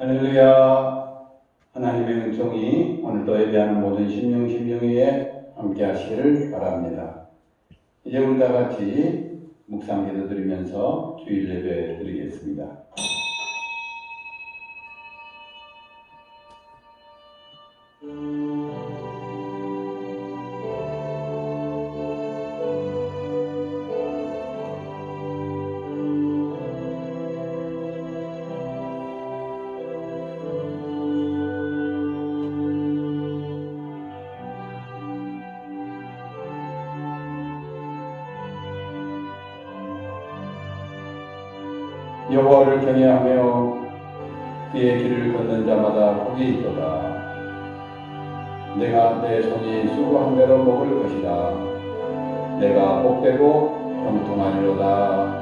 할렐루야. 하나님의 은총이 오늘도 예배하는 모든 심령위에 함께 하시기를 바랍니다. 이제 우리 다 같이 묵상 기도 드리면서 주일 예배 드리겠습니다. 여호와를 경외하며 그의 길을 걷는 자마다 복이 있도다. 내가 내 손이 수고한 대로 먹을 것이다. 내가 복되고 형통하리로다.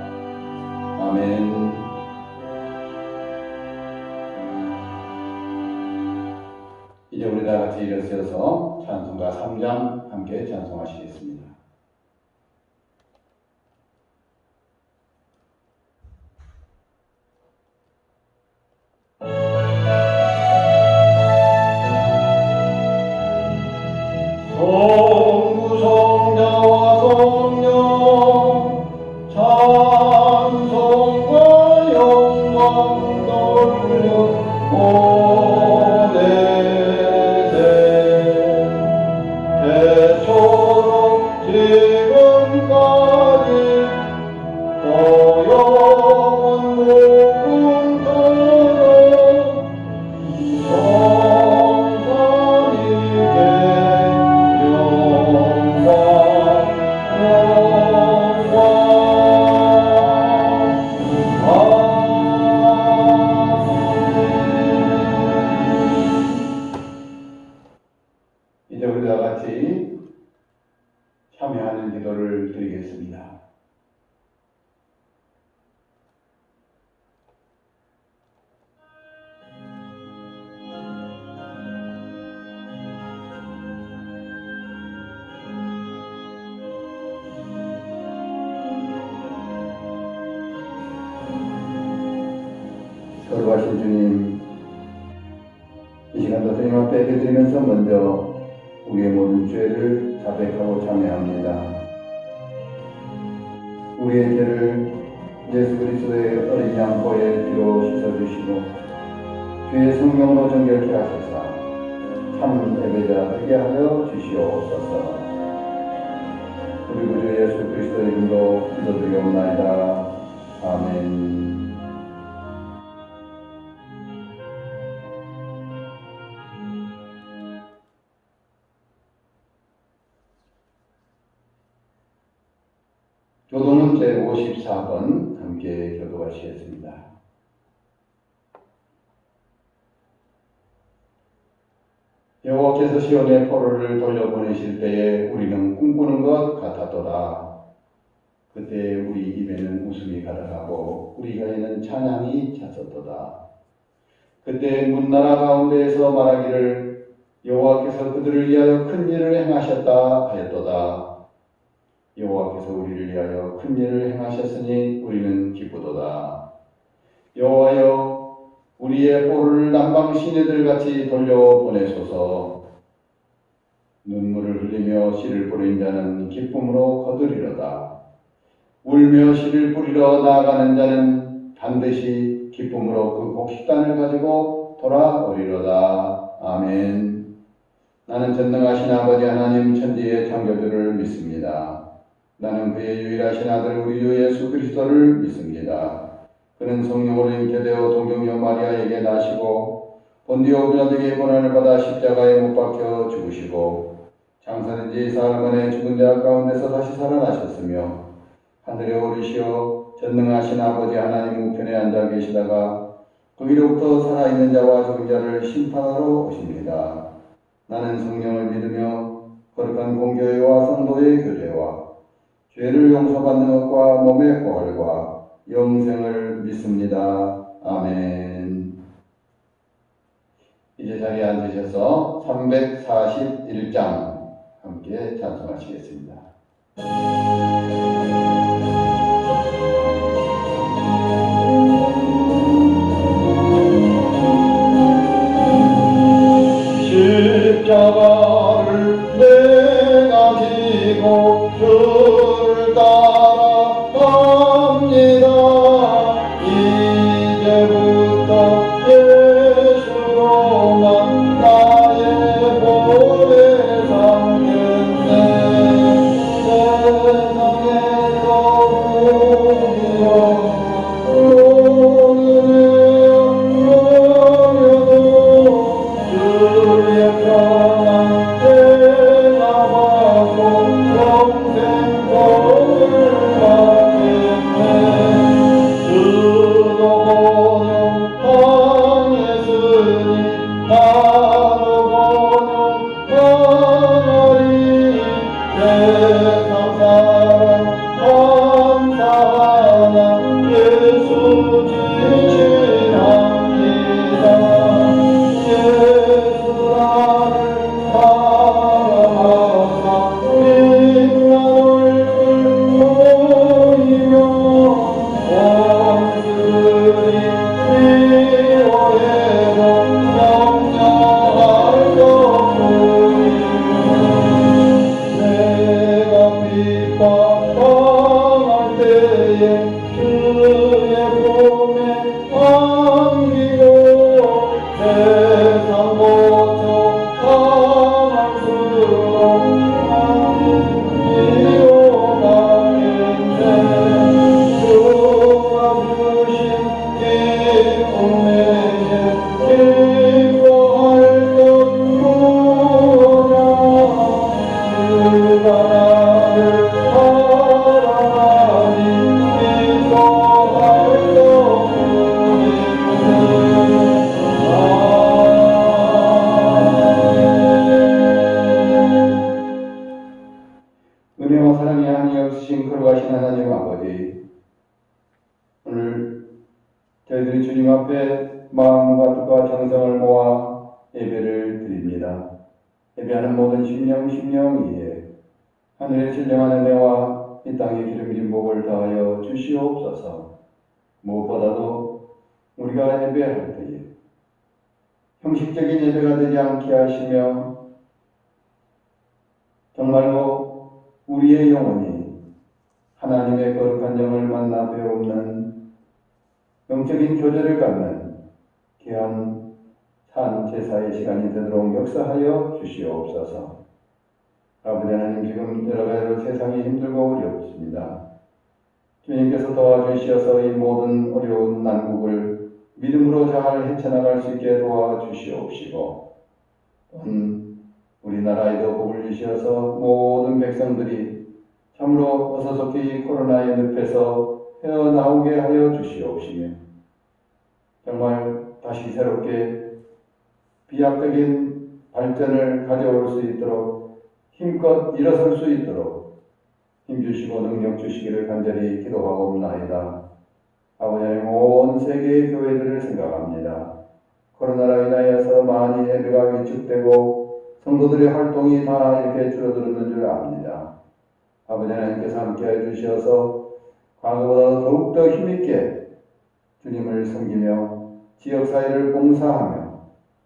아멘. 이제 우리 다 같이 일어서서 찬송가 3장 함께 찬송하시겠습니다. 성부성자와 성령 찬송과 영광 돌려 오네세 대초록 지금까지 영원 무궁토록 이제 우리 다 같이 참여하는 기도를 드리겠습니다. 거룩하신 주님, 이 시간도 주님 앞에 예배드리면서 먼저 우리의 모든 죄를 자백하고 참여합니다. 우리의 죄를 예수 그리스도의 어린 양보의 피로 씻어주시고 주의 성령으로 정결케 하소서. 참 예배자 되게 하여 주시옵소서. 우리 구주 예수 그리스도의 이름으로 기도드리옵나이다. 아멘. 교도문 제54번 함께 교도하시겠습니다. 여호와께서 시온의 포로를 돌려보내실 때에 우리는 꿈꾸는 것 같았도다. 그때 우리 입에는 웃음이 가득하고 우리 혀에는 찬양이 찼었도다. 그때 문나라 가운데에서 말하기를 여호와께서 그들을 위하여 큰 일을 행하셨다 하였도다. 여호와께서 우리를 위하여 큰 일을 행하셨으니 우리는 기쁘도다. 여호와여, 우리의 포로를 남방 시내들같이 돌려보내소서. 눈물을 흘리며 씨를 뿌린 자는 기쁨으로 거두리로다. 울며 씨를 뿌리러 나아가는 자는 반드시 기쁨으로 그 곡식단을 가지고 돌아오리로다. 아멘. 나는 전능하신 아버지 하나님 천지의 창조주를 믿습니다. 나는 그의 유일하신 아들 우리 주 예수 그리스도를 믿습니다. 그는 성령으로 잉태되어 동정녀 마리아에게 나시고 본디오 빌라도에게 고난을 받아 십자가에 못 박혀 죽으시고 장사된 지 사흘 만에 죽은 자 가운데서 다시 살아나셨으며 하늘에 오르시어 전능하신 아버지 하나님 우편에 앉아 계시다가 거기로부터 살아있는 자와 죽은 자를 심판하러 오십니다. 나는 성령을 믿으며 거룩한 공교회와 성도의 교제와 죄를 용서받는 것과 몸의 부활과 영생을 믿습니다. 아멘. 이제 자리에 앉으셔서 341장 함께 찬송하시겠습니다. 저희들이 주님 앞에 마음과 뜻과 정성을 모아 예배를 드립니다. 예배하는 모든 심령 위에 하늘의 신령한 은혜와 이 땅의 기름진 복을 다하여 주시옵소서. 무엇보다도 우리가 예배할 때에 형식적인 예배가 되지 않게 하시며 정말로 우리의 영혼이 하나님의 거룩한 영을 만나 배우는 영적인 교제를 갖는 귀한 산 제사의 시간이 되도록 역사하여 주시옵소서. 아버지 하나님, 지금 여러 가지로 세상이 힘들고 어렵습니다. 주님께서 도와주시어서 이 모든 어려운 난국을 믿음으로 잘 헤쳐나갈 수 있게 도와주시옵시고, 우리나라에도 복을 주시어서 모든 백성들이 참으로 어서 좋게 이 코로나의 늪에서 헤어나오게 하여 주시옵시며, 정말 다시 새롭게 비약적인 발전을 가져올 수 있도록 힘껏 일어설 수 있도록 힘주시고 능력 주시기를 간절히 기도하옵나이다. 아버지 하나님, 온 세계의 교회들을 생각합니다. 코로나로 인하여서 많이 예배가 위축되고 성도들의 활동이 다 이렇게 줄어들었는 줄 압니다. 아버지 하나님께서 함께해 주셔서 과거보다 더욱더 힘있게 주님을 섬기며 지역사회를 봉사하며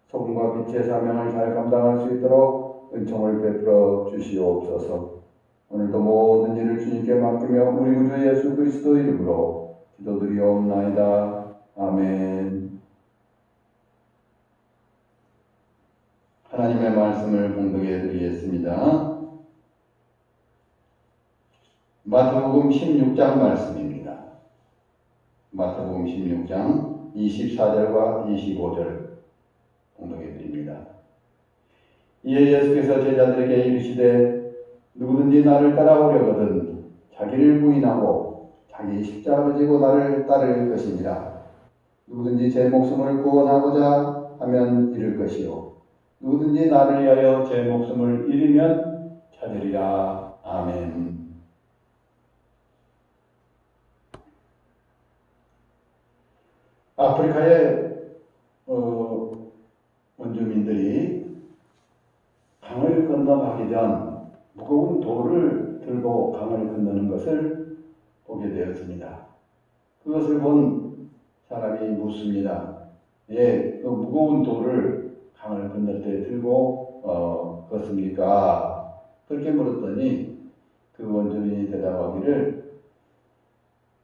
소금과 빛의 사명을 잘 감당할 수 있도록 은총을 베풀어 주시옵소서. 오늘도 모든 일을 주님께 맡기며 우리 구주 예수 그리스도 이름으로 기도드리옵나이다. 아멘. 하나님의 말씀을 봉독해 드리겠습니다. 마태복음 16장 말씀입니다. 마태복음 16장 24절과 25절 봉독해 드립니다. 이에 예수께서 제자들에게 이르시되 누구든지 나를 따라오려거든 자기를 부인하고 자기 십자가를 지고 나를 따를 것이니라. 누구든지 제 목숨을 구원하고자 하면 잃을 것이요 누구든지 나를 위하여 제 목숨을 잃으면 찾으리라. 아멘. 아프리카의 원주민들이 강을 건너가기 전 무거운 돌을 들고 강을 건너는 것을 보게 되었습니다. 그것을 본 사람이 묻습니다. 예, 그 무거운 돌을 강을 건널 때 들고 걷습니까? 그렇게 물었더니 그 원주민이 대답하기를,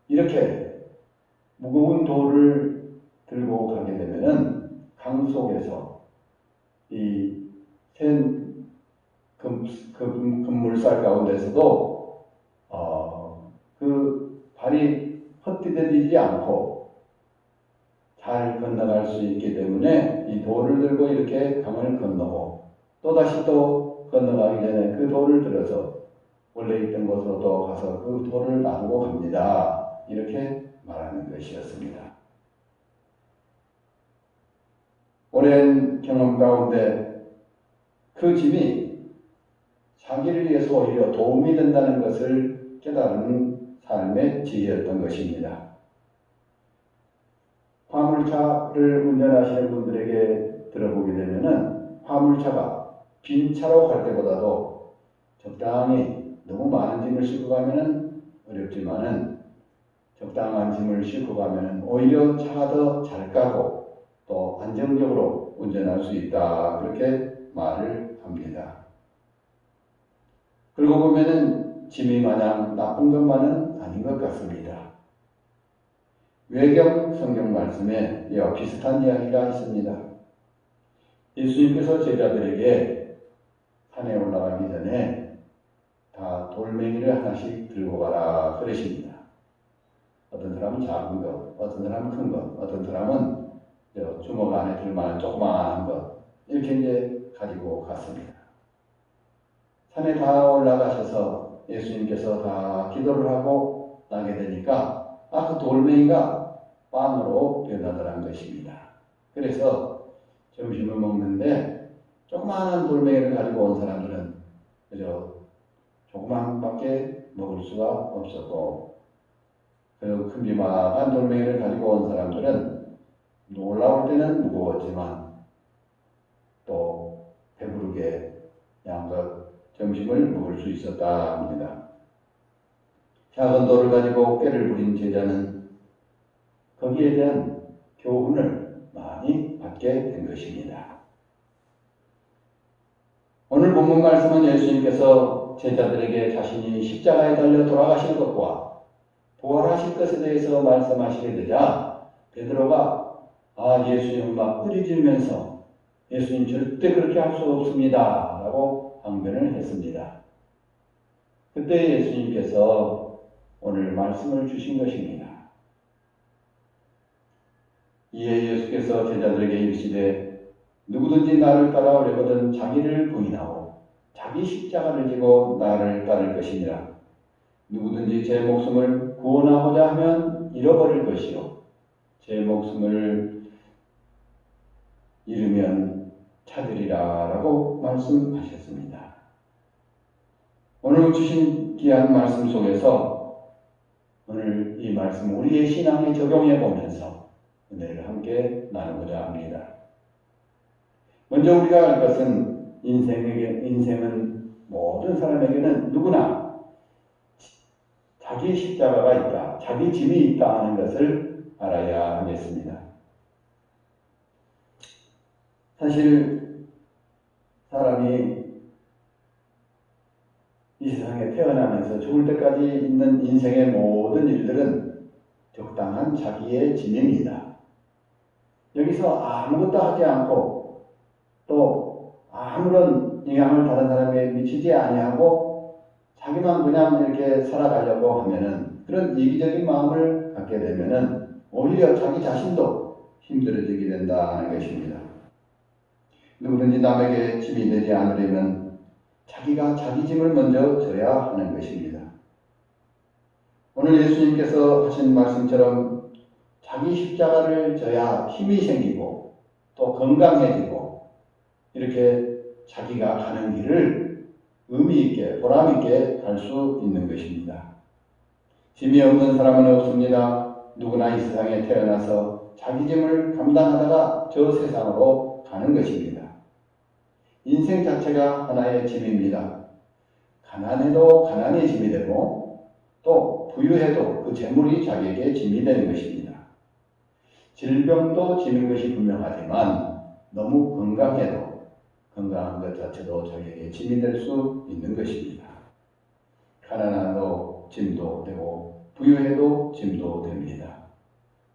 이렇게 무거운 돌을 들고 가게 되면은 강 속에서 이 센 금물살 가운데서도 그 발이 헛디뎌지지 않고 잘 건너갈 수 있기 때문에 이 돌을 들고 이렇게 강을 건너고 또다시 또 건너가기 전에 그 돌을 들어서 원래 있던 곳으로 또 가서 그 돌을 놔두고 갑니다. 이렇게 말하는 것이었습니다. 오랜 경험 가운데 그 짐이 자기를 위해서 오히려 도움이 된다는 것을 깨달은 삶의 지혜였던 것입니다. 화물차를 운전하시는 분들에게 들어보게 되면은 화물차가 빈 차로 갈 때보다도 적당히 너무 많은 짐을 싣고 가면은 어렵지만은 적당한 짐을 싣고 가면은 오히려 차가 더 잘 가고 또 안정적으로 운전할 수 있다. 그렇게 말을 합니다. 그러고 보면은 짐이 마냥 나쁜 것만은 아닌 것 같습니다. 외경 성경 말씀에 이와 비슷한 이야기가 있습니다. 예수님께서 제자들에게 산에 올라가기 전에 다 돌멩이를 하나씩 들고 가라 그러십니다. 어떤 사람은 작은 것, 어떤 사람은 큰 것, 어떤 사람은 주먹 안에 들만한 조그마한 것, 이렇게 이제 가지고 갔습니다. 산에 다 올라가셔서 예수님께서 다 기도를 하고 나게 되니까 그 돌멩이가 빵으로 변하더란 것입니다. 그래서 점심을 먹는데 조그마한 돌멩이를 가지고 온 사람들은 그저 조그만 밖에 먹을 수가 없었고 그 큼지막한 돌멩이를 가지고 온 사람들은 놀라울 때는 무거웠지만 또 배부르게 양껏 점심을 먹을 수 있었다 합니다. 작은 돌을 가지고 꾀를 부린 제자는 거기에 대한 교훈을 많이 받게 된 것입니다. 오늘 본문 말씀은 예수님께서 제자들에게 자신이 십자가에 달려 돌아가실 것과 부활하실 것에 대해서 말씀하시게 되자 베드로가 예수님은 막 꾸짖으면서 예수님 절대 그렇게 할 수 없습니다 라고 항변을 했습니다. 그때 예수님께서 오늘 말씀을 주신 것입니다. 이에 예수께서 제자들에게 이르시되 누구든지 나를 따라오려거든 자기를 부인하고 자기 십자가를 지고 나를 따를 것이니라. 누구든지 제 목숨을 구원하고자 하면 잃어버릴 것이요 제 목숨을 잃으면 찾으리라 라고 말씀하셨습니다. 오늘 주신 귀한 말씀 속에서 오늘 이 말씀 우리의 신앙에 적용해 보면서 은혜를 함께 나누고자 합니다. 먼저 우리가 알 것은 인생은 모든 사람에게는 누구나 자기 십자가가 있다, 자기 짐이 있다 하는 것을 알아야 하겠습니다. 사실 사람이 이 세상에 태어나면서 죽을 때까지 있는 인생의 모든 일들은 적당한 자기의 짐입니다. 여기서 아무것도 하지 않고 또 아무런 영향을 다른 사람에게 미치지 아니하고 자기만 그냥 이렇게 살아가려고 하면은 그런 이기적인 마음을 갖게 되면은 오히려 자기 자신도 힘들어지게 된다는 것입니다. 누구든지 남에게 짐이 되지 않으려면 자기가 자기 짐을 먼저 져야 하는 것입니다. 오늘 예수님께서 하신 말씀처럼 자기 십자가를 져야 힘이 생기고 또 건강해지고 이렇게 자기가 가는 길을 의미 있게 보람 있게 갈 수 있는 것입니다. 짐이 없는 사람은 없습니다. 누구나 이 세상에 태어나서 자기 짐을 감당하다가 저 세상으로 가는 것입니다. 인생 자체가 하나의 짐입니다. 가난해도 가난이 짐이 되고 또 부유해도 그 재물이 자기에게 짐이 되는 것입니다. 질병도 짐인 것이 분명하지만 너무 건강해도 건강한 것 자체도 자기에게 짐이 될 수 있는 것입니다. 가난해도 짐도 되고 부유해도 짐도 됩니다.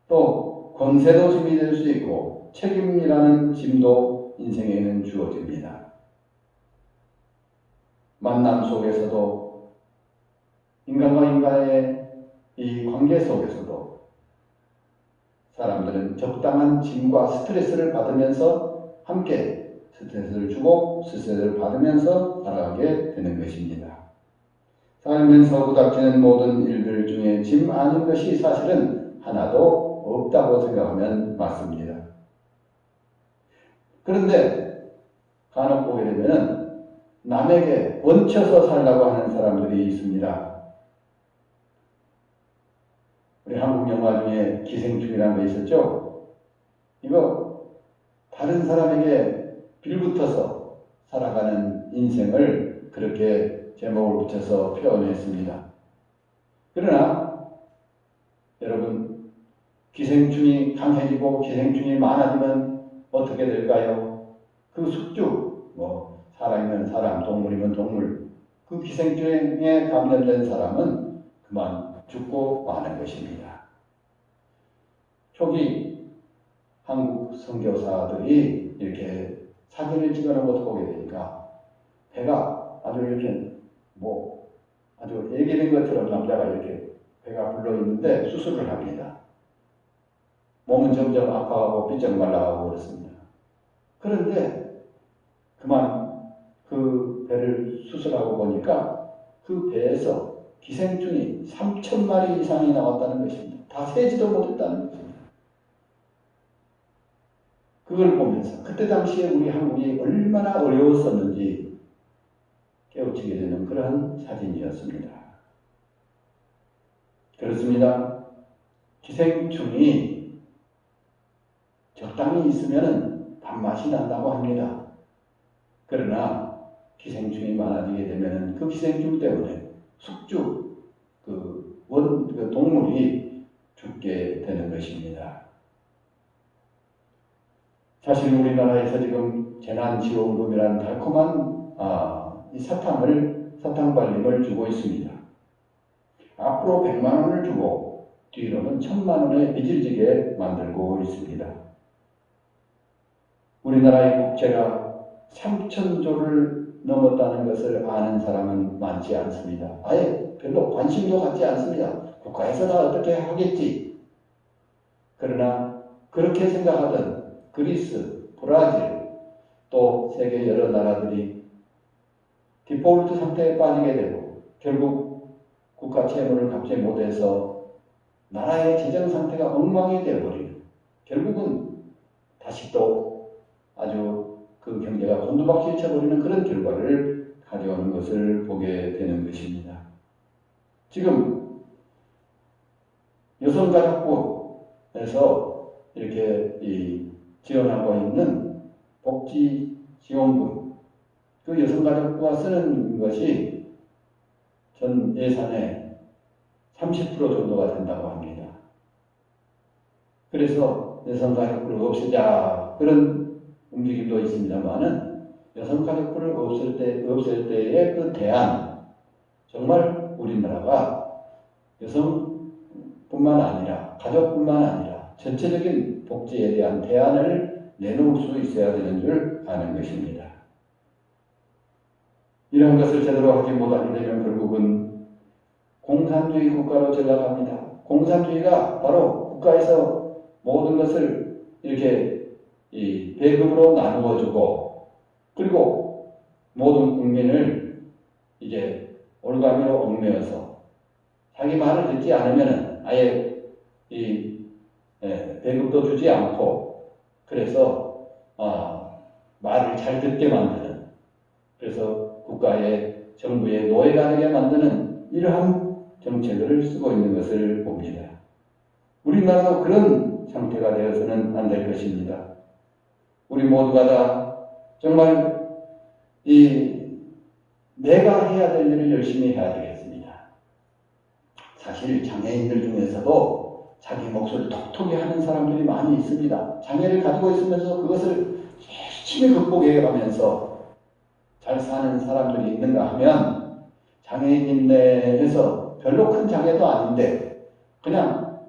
또 권세도 짐이 될 수 있고 책임이라는 짐도 인생에는 주어집니다. 만남 속에서도 인간과 인간의 이 관계 속에서도 사람들은 적당한 짐과 스트레스를 받으면서 함께 스트레스를 주고 스트레스를 받으면서 살아가게 되는 것입니다. 살면서 부닥치는 모든 일들 중에 짐 아닌 것이 사실은 하나도 없다고 생각하면 맞습니다. 그런데 간혹 보게 되면 남에게 얹혀서 살라고 하는 사람들이 있습니다. 우리 한국 영화 중에 기생충이라는 거 있었죠? 이거 다른 사람에게 빌붙어서 살아가는 인생을 그렇게 제목을 붙여서 표현했습니다. 그러나 여러분 기생충이 강해지고 기생충이 많아지면 어떻게 될까요? 그 숙주, 사람이면 사람, 동물이면 동물, 그 기생충에 감염된 사람은 그만 죽고 마는 것입니다. 초기 한국 선교사들이 이렇게 사진을 찍어놓은 것을 보게 되니까 배가 아주 이렇게 아주 애기된 것처럼 남자가 이렇게 배가 불러 있는데 수술을 합니다. 몸은 점점 아파하고 삐쩍 말라가고 그렇습니다. 그런데 그만 그 배를 수술하고 보니까 그 배에서 기생충이 3,000마리 이상이 나왔다는 것입니다. 다 세지도 못했다는 것입니다. 그걸 보면서 그때 당시에 우리 한국이 얼마나 어려웠었는지 깨우치게 되는 그러한 사진이었습니다. 그렇습니다. 기생충이 적당히 있으면 밥맛이 난다고 합니다. 그러나 기생충이 많아지게 되면 그 기생충 때문에 숙주, 그 동물이 죽게 되는 것입니다. 사실 우리나라에서 지금 재난지원금이라는 달콤한 이 사탕발림을 주고 있습니다. 앞으로 100만 원을 주고 뒤로는 1000만 원에 빚을 지게 만들고 있습니다. 우리나라의 국채가 3,000조를 넘었다는 것을 아는 사람은 많지 않습니다. 아예 별로 관심도 갖지 않습니다. 국가에서 다 어떻게 하겠지. 그러나 그렇게 생각하던 그리스, 브라질, 또 세계 여러 나라들이 디폴트 상태에 빠지게 되고 결국 국가 채무를 갚지 못해서 나라의 재정 상태가 엉망이 되어버리는, 결국은 다시 또 아주 그 경제가 곤두박질 쳐버리는 그런 결과를 가져오는 것을 보게 되는 것입니다. 지금 여성가족부에서 이렇게 지원하고 있는 복지지원금, 그 여성가족부가 쓰는 것이 전 예산의 30% 정도가 된다고 합니다. 그래서 여성가족부를 없애자 그런 움직임도 있습니다만은 여성가족부를 없앨 때의 그 대안, 정말 우리나라가 여성뿐만 아니라 가족뿐만 아니라 전체적인 복지에 대한 대안을 내놓을 수 있어야 되는 줄 아는 것입니다. 이런 것을 제대로 하지 못하게 되면 결국은 공산주의 국가로 전락합니다. 공산주의가 바로 국가에서 모든 것을 이렇게 배급으로 나누어 주고, 그리고 모든 국민을 이제 올가미로 얽매여서 자기 말을 듣지 않으면 아예 배급도 주지 않고, 그래서 말을 잘 듣게 만드는, 그래서 국가의 정부의 노예가 되게 만드는 이러한 정책을 쓰고 있는 것을 봅니다. 우리나라도 그런 상태가 되어서는 안 될 것입니다. 우리 모두가 다 정말 내가 해야 될 일을 열심히 해야 되겠습니다. 사실 장애인들 중에서도 자기 몫을 톡톡히 하는 사람들이 많이 있습니다. 장애를 가지고 있으면서 그것을 열심히 극복해 가면서 잘 사는 사람들이 있는가 하면, 장애인 내에서 별로 큰 장애도 아닌데 그냥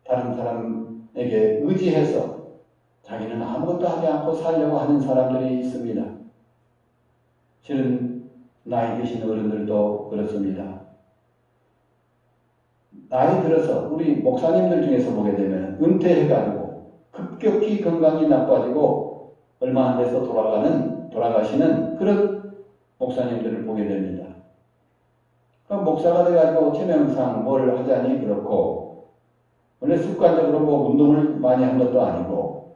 다른 사람에게 의지해서 자기는 아무것도 하지 않고 살려고 하는 사람들이 있습니다. 실은 나이 드신 어른들도 그렇습니다. 나이 들어서 우리 목사님들 중에서 보게 되면 은퇴해가지고 급격히 건강이 나빠지고 얼마 안 돼서 돌아가시는 그런 목사님들을 보게 됩니다. 목사가 돼가지고 체면상 뭘 하자니 그렇고, 원래 습관적으로 운동을 많이 한 것도 아니고,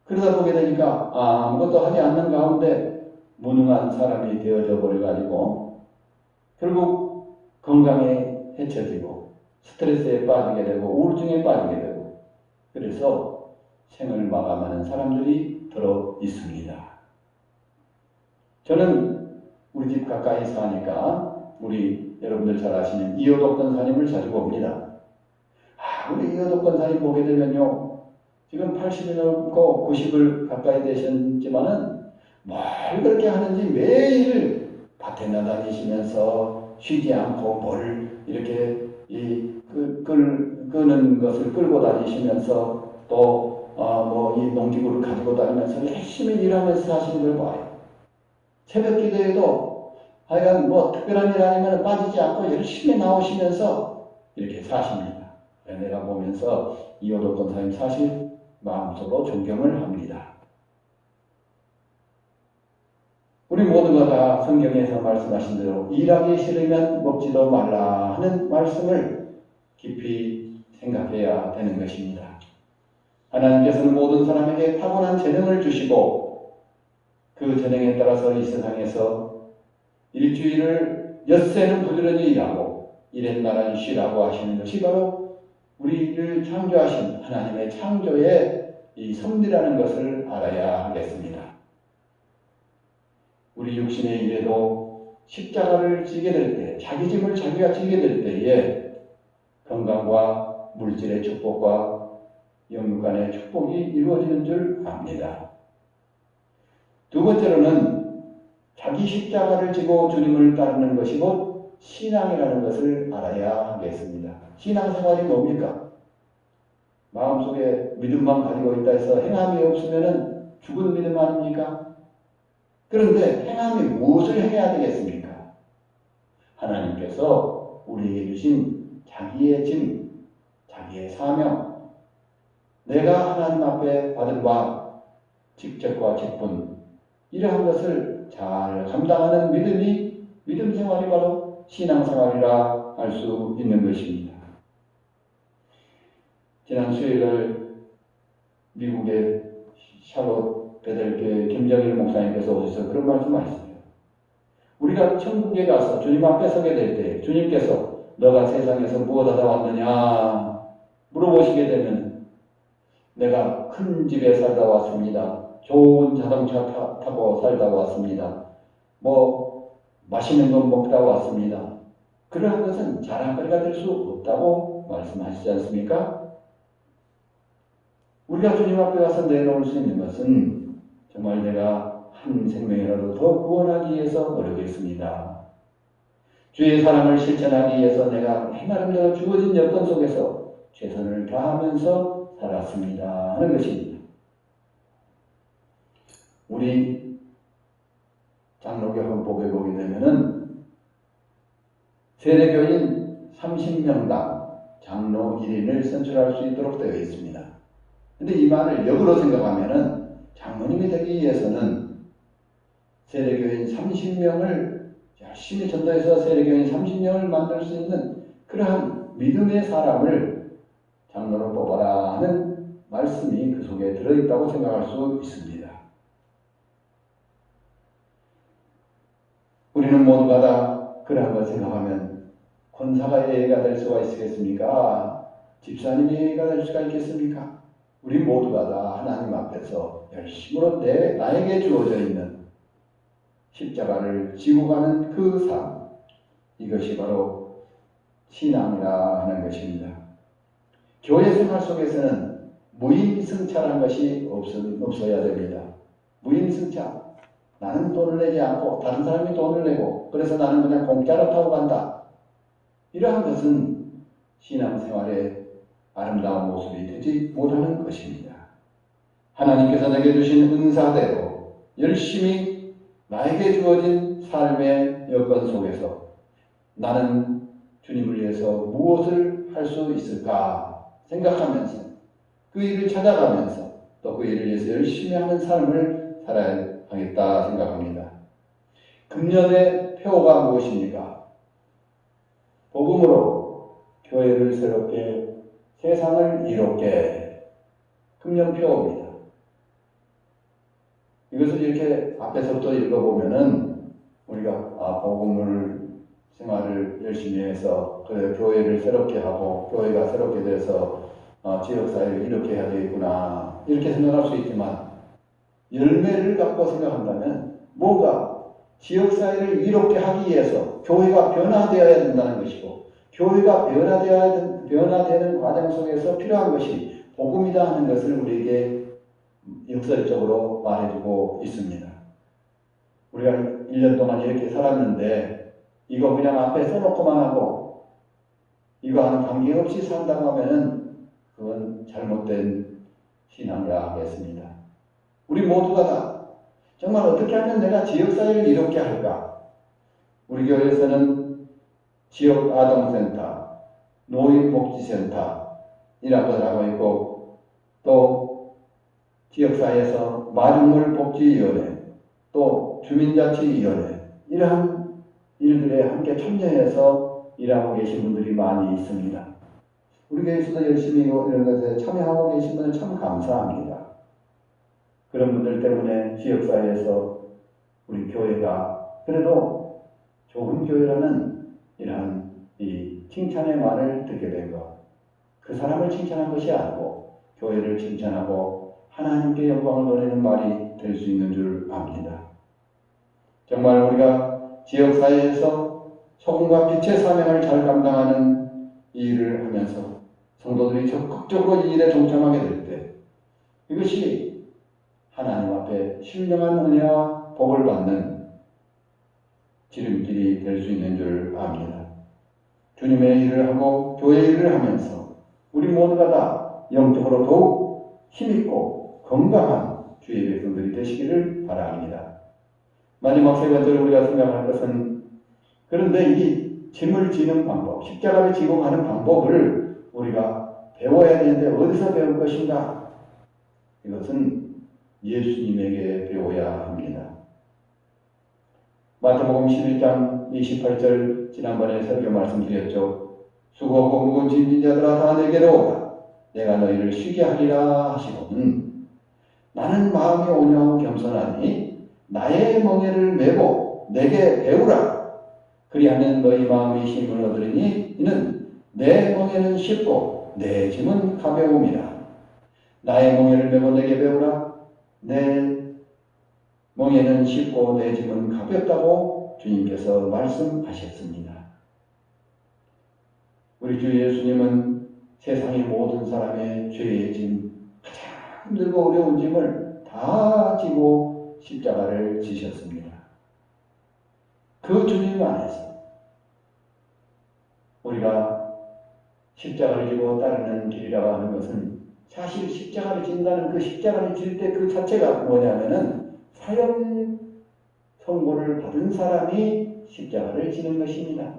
그러다 보게 되니까 아무것도 하지 않는 가운데 무능한 사람이 되어져 버려가지고 결국 건강에 해쳐지고 스트레스에 빠지게 되고 우울증에 빠지게 되고, 그래서 생을 마감하는 사람들이 들어 있습니다. 저는 우리 집 가까이 사니까 우리 여러분들 잘 아시는 이호덕 권사님을 자주 봅니다. 우리 이호덕 권사님 보게 되면요, 지금 80이 넘고 90을 가까이 되셨지만은 뭘 그렇게 하는지 매일 밭에 나다니시면서 쉬지 않고 뭘 이렇게 끄는 것을 끌고 다니시면서 또 이 농기구를 가지고 다니면서 열심히 일하면서 사시는 걸 봐요. 새벽 기도에도 하여간 특별한 일 아니면 빠지지 않고 열심히 나오시면서 이렇게 사십니다. 내가 보면서 이호덕 권사님 사실 마음속으로 존경을 합니다. 우리 모두가 다 성경에서 말씀하신 대로 일하기 싫으면 먹지도 말라 하는 말씀을 깊이 생각해야 되는 것입니다. 하나님께서는 모든 사람에게 타고난 재능을 주시고 그 재능에 따라서 이 세상에서 일주일을 엿새는 부지런히 일하고 일했나란 쉬라고 하시는 것이 바로 우리를 창조하신 하나님의 창조의 이 섭리라는 것을 알아야 하겠습니다. 우리 육신의 일에도 십자가를 지게 될 때, 자기 짐을 자기가 지게 될 때에 건강과 물질의 축복과 영육 간의 축복이 이루어지는 줄 압니다. 두 번째로는 자기 십자가를 지고 주님을 따르는 것이 곧 신앙이라는 것을 알아야 하겠습니다. 신앙생활이 뭡니까? 마음속에 믿음만 가지고 있다 해서 행함이 없으면 죽은 믿음 아닙니까? 그런데 행함이 무엇을 행해야 되겠습니까? 하나님께서 우리에게 주신 자기의 짐, 자기의 사명, 내가 하나님 앞에 받은 바, 직책과 직분, 이러한 것을 잘 감당하는 믿음이 믿음 생활이 바로 신앙생활이라 할 수 있는 것입니다. 지난 수요일날 미국의 샬롯 베델교회 김정일 목사님께서 오셔서 그런 말씀하셨어요. 우리가 천국에 가서 주님 앞에 서게 될 때 주님께서 너가 세상에서 무엇하다 왔느냐 물어보시게 되면 내가 큰 집에 살다 왔습니다. 좋은 자동차 타고 살다 왔습니다. 맛있는 것 먹다 왔습니다. 그러한 것은 자랑거리가 될 수 없다고 말씀하시지 않습니까? 우리가 주님 앞에 가서 내놓을 수 있는 것은 정말 내가 한 생명이라도 더 구원하기 위해서 노력했습니다. 주의 사랑을 실천하기 위해서 내가 해나름대로 주어진 여건 속에서 최선을 다하면서 살았습니다 하는 것입니다. 우리 장로교 헌법에 보게 되면은 세례교인 30명당 장로 1인을 선출할 수 있도록 되어 있습니다. 근데 이 말을 역으로 생각하면은 장로님이 되기 위해서는 세례교인 30명을 열심히 전도해서 세례교인 30명을 만들 수 있는 그러한 믿음의 사람을 장로로 뽑아라 하는 말씀이 그 속에 들어있다고 생각할 수 있습니다. 우리는 모두가 다 그러한 걸 생각하면 권사가 예의가 될 수가 있겠습니까? 집사님이 예의가 될 수가 있겠습니까? 우리 모두가 다 하나님 앞에서 열심으로 나에게 주어져 있는 십자가를 지고 가는 그 삶, 이것이 바로 신앙이라 하는 것입니다. 교회 생활 속에서는 무임승차라는 것이 없어야 됩니다. 무임승차. 나는 돈을 내지 않고 다른 사람이 돈을 내고 그래서 나는 그냥 공짜로 타고 간다. 이러한 것은 신앙생활의 아름다운 모습이 되지 못하는 것입니다. 하나님께서 내게 주신 은사대로 열심히 나에게 주어진 삶의 여건 속에서 나는 주님을 위해서 무엇을 할 수 있을까 생각하면서 그 일을 찾아가면서 또 그 일을 위해서 열심히 하는 삶을 살아야 하겠다 생각합니다. 금년의 표가 무엇입니까? 복음으로 교회를 새롭게 세상을 이롭게 금년표입니다. 이것을 이렇게 앞에서부터 읽어보면은 우리가 복음을 생활을 열심히 해서 그래 교회를 새롭게 하고 교회가 새롭게 돼서 지역사회를 이렇게 해야 되겠구나 이렇게 생각할 수 있지만 열매를 갖고 생각한다면 뭔가 지역사회를 이롭게 하기 위해서 교회가 변화되어야 된다는 것이고 교회가 변화되는 과정 속에서 필요한 것이 복음이다 하는 것을 우리에게 역설적으로 말해주고 있습니다. 우리가 1년 동안 이렇게 살았는데 이거 그냥 앞에 써놓고만 하고 이거와는 관계없이 산다고 하면은 그건 잘못된 신앙이라 하겠습니다. 우리 모두가 다 정말 어떻게 하면 내가 지역사회를 이롭게 할까? 우리 교회에서는 지역 아동센터, 노인복지센터 이라고 하고 있고 또 지역사회에서 마중물복지위원회 또 주민자치위원회 이러한 일들에 함께 참여해서 일하고 계신 분들이 많이 있습니다. 우리 교회에서도 열심히 이런 것에 참여하고 계신 분들 참 감사합니다. 그런 분들 때문에 지역사회에서 우리 교회가 그래도 좋은 교회라는 이러한 이 칭찬의 말을 듣게 된 것. 그 사람을 칭찬한 것이 아니고 교회를 칭찬하고 하나님께 영광을 돌리는 말이 될 수 있는 줄 압니다. 정말 우리가 지역사회에서 소금과 빛의 사명을 잘 감당하는 이 일을 하면서 성도들이 적극적으로 이 일에 동참하게 될 때 이것이 하나님 앞에 신령한 은혜와 복을 받는 지름길이 될 수 있는 줄 압니다. 주님의 일을 하고 교회 일을 하면서 우리 모두가 다 영적으로 더욱 힘있고 건강한 주의 백성들이 되시기를 바랍니다. 마지막 세 번째로 우리가 생각할 것은 그런데 이 짐을 지는 방법, 십자가를 지고 가는 방법을 우리가 배워야 되는데 어디서 배울 것인가? 이것은 예수님에게 배워야 합니다. 마태복음 11장 28절 지난번에 설교 말씀드렸죠. 수고하고 무거운 짐진 자들아 다 내게로 오라. 내가 너희를 쉬게 하리라 하시거든. 나는 마음이 온유하고 겸손하니 나의 멍에를 메고 내게 배우라. 그리하면 너희 마음이 힘을 얻으리니 이는 내 멍에는 쉽고 내 짐은 가벼움이라. 나의 멍에를 메고 내게 배우라. 내 멍에는 쉽고 내 짐은 가볍다고 주님께서 말씀하셨습니다. 우리 주 예수님은 세상의 모든 사람의 죄의 짐, 가장 힘들고 어려운 짐을 다 지고 십자가를 지셨습니다. 그 주님 안에서 우리가 십자가를 지고 따르는 길이라고 하는 것은 사실 십자가를 진다는 그 십자가를 질 때 그 자체가 뭐냐면은 사형 선고를 받은 사람이 십자가를 지는 것입니다.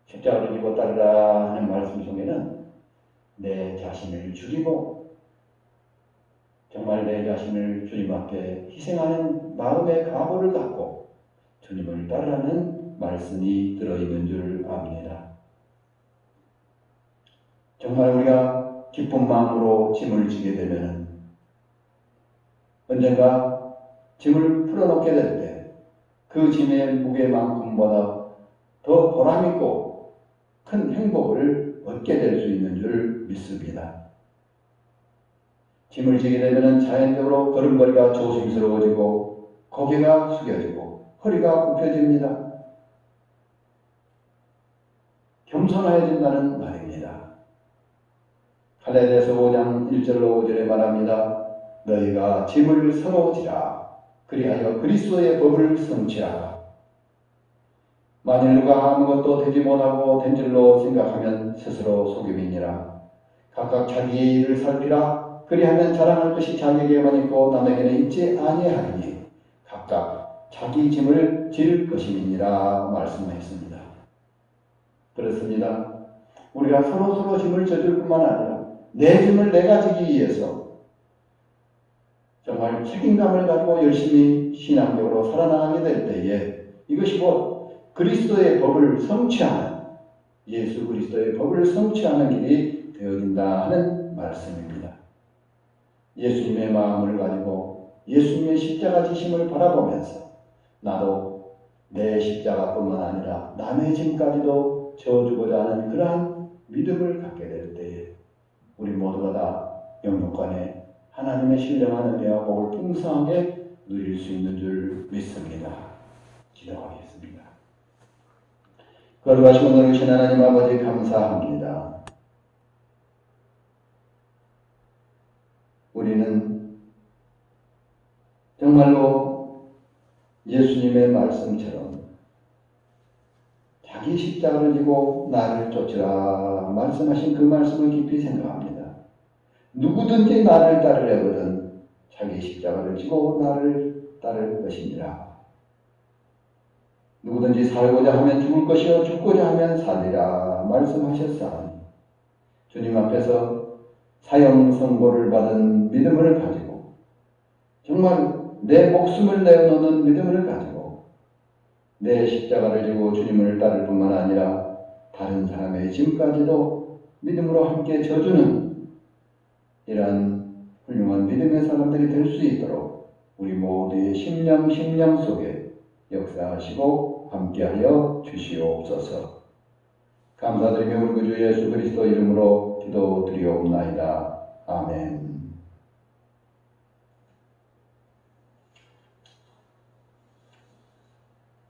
십자가를 지고 따르라 하는 말씀 속에는 내 자신을 죽이고 정말 내 자신을 주님 앞에 희생하는 마음의 각오를 갖고 주님을 따르라는 말씀이 들어있는 줄 압니다. 정말 우리가 기쁜 마음으로 짐을 지게 되면 언젠가 짐을 풀어놓게 될 때 그 짐의 무게만큼보다 더 보람있고 큰 행복을 얻게 될 수 있는 줄 믿습니다. 짐을 지게 되면 자연적으로 걸음걸이가 조심스러워지고 고개가 숙여지고 허리가 굽혀집니다. 겸손해진다는 말입니다. 갈라디아서 5장 1절로 5절에 말합니다. 너희가 짐을 서로 지라. 그리하여 그리스도의 법을 성취하라. 만일 누가 아무것도 되지 못하고 된 줄로 생각하면 스스로 속임이니라. 각각 자기의 일을 살피라. 그리하면 자랑할 것이 자기에게만 있고 남에게는 있지 아니하리니 각각 자기 짐을 질 것임이니라 말씀하셨습니다. 그렇습니다. 우리가 서로 짐을 져줄 뿐만 아니라 내 짐을 내가 지기 위해서 정말 책임감을 가지고 열심히 신앙적으로 살아나가게 될 때에 이것이 곧 그리스도의 법을 성취하는 예수 그리스도의 법을 성취하는 길이 되어진다 하는 말씀입니다. 예수님의 마음을 가지고 예수님의 십자가 지심을 바라보면서 나도 내 십자가뿐만 아니라 남의 짐까지도 져주고자 하는 그러한 믿음을 갖게 될 때에 우리 모두가 다 영육간에 하나님의 신령한 은혜와 복을 풍성하게 누릴 수 있는 줄 믿습니다. 기도하겠습니다. 거룩하시고 너르신 하나님 아버지 감사합니다. 우리는 정말로 예수님의 말씀처럼 자기 십자가를 지고 나를 쫓으라 말씀하신 그 말씀을 깊이 생각합니다. 누구든지 나를 따르려거든 자기 십자가를 지고 나를 따를 것이니라. 누구든지 살고자 하면 죽을 것이요 죽고자 하면 살리라 말씀하셨사오니 주님 앞에서 사형 선고를 받은 믿음을 가지고 정말 내 목숨을 내어놓는 믿음을 가지고 내 십자가를 지고 주님을 따를 뿐만 아니라 다른 사람의 짐까지도 믿음으로 함께 져주는 이러한 훌륭한 믿음의 사람들이 될 수 있도록 우리 모두의 심령 속에 역사하시고 함께하여 주시옵소서. 감사드리며 우리 구주 예수 그리스도 이름으로 기도드리옵나이다. 아멘.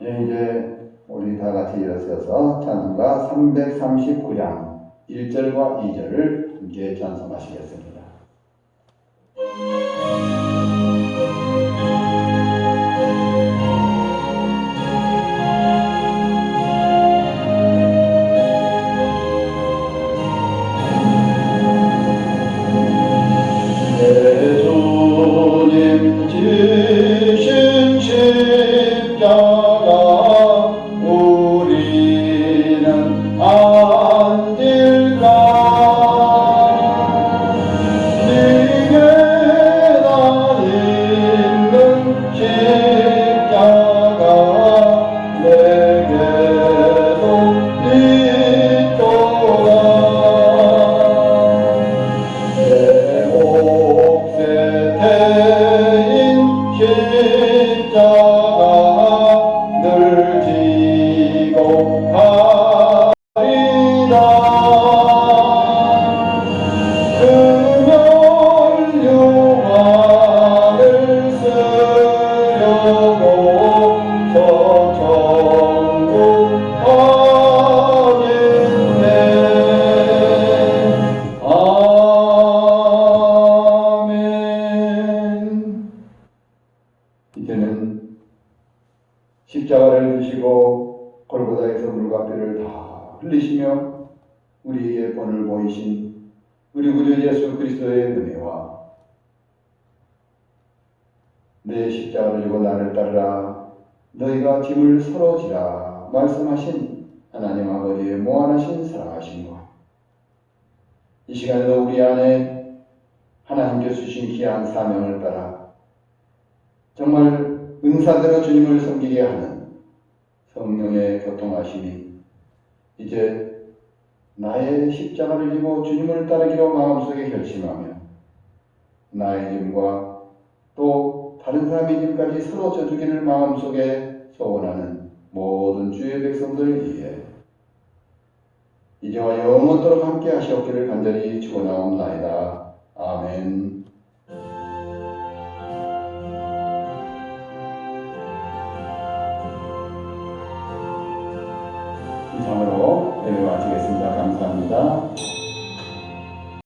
이제 우리 다 같이 일어서서 찬송가 339장 1절과 2절을 함께 찬송하시겠습니다. 내 주님 지신 십자가 우리는 안질까 네게 달리는 십자가 내게도 있도다 내 몫에 태인 십자가 늘 지고 가리라 그 면류관을 쓰려고 저 천국 가겠네. 아멘. 이제는 십자가를 지시고 골고다에서 물과 뼈를 다 흘리시며 우리에게 본을 보이신 우리 구주 예수 그리스도의 은혜와 내 십자가를 지고 나를 따르라 너희가 짐을 서로 지라 말씀하신 하나님 아버지의 무한하신 사랑하심과 이 시간에도 우리 안에 하나님께서 주신 귀한 사명을 따라 정말 은사대로 주님을 섬기게 하는 성령의 교통하심이 이제 나의 십자가를 지고 주님을 따르기로 마음속에 결심하며 나의 짐과 또 다른 사람의 짐까지 서로 져주기를 마음속에 소원하는 모든 주의 백성들 위해 이제와 영원토록 함께 하시옵기를 간절히 축원하옵나이다.